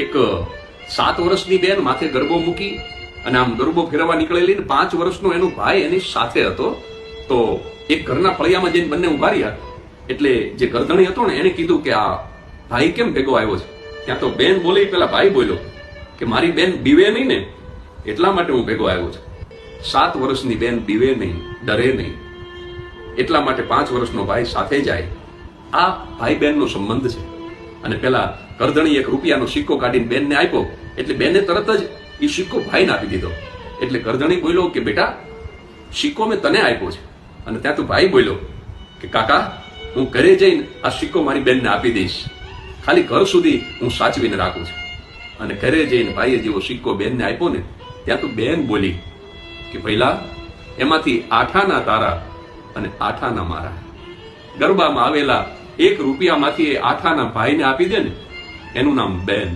એક 7 વર્ષની બેન માથે ગરબો મૂકી અને આમ ગરબો ફેરવવા નીકળેલી ને 5 વર્ષનો એનો ભાઈ એની સાથે હતો. તો એક ઘરના ફળિયામાં જઈને બંને ઉભા રહ્યા. એટલે જે ગરદણી હતો ને એને કીધું કે આ ભાઈ કેમ ભેગો આવ્યો છે? ત્યાં તો બેન બોલી, પેલા ભાઈ બોલ્યો કે મારી બેન બીવે નહીં ને એટલા માટે હું ભેગો આવ્યો છું. 7 વર્ષની બેન બીવે નહીં, ડરે નહીં, એટલા માટે 5 વર્ષનો ભાઈ સાથે જાય. આ ભાઈ બહેનનો સંબંધ છે. અને પેલા કરધણી એક રૂપિયાનો સિક્કો કાઢીને બેનને આપ્યો એટલે બેને તરત જ એ સિક્કો ભાઈને આપી દીધો. એટલે કરધણી બોલ્યો કે બેટા, સિક્કો મેં તને આપ્યો છે. અને ત્યાં તો ભાઈ બોલ્યો કે કાકા, હું ઘરે જઈને આ સિક્કો મારી બેનને આપી દઈશ, ખાલી ઘર સુધી હું સાચવીને રાખું છું. અને ઘરે જઈને ભાઈએ જેવો સિક્કો બેનને આપ્યો ને ત્યાં તો બેન બોલી કે પહેલા એમાંથી 8 આના તારા અને 8 આના મારા. ગરબામાં આવેલા 1 રૂપિયામાંથી 8 આના ભાઈને આપી દે ને એનું નામ બેન.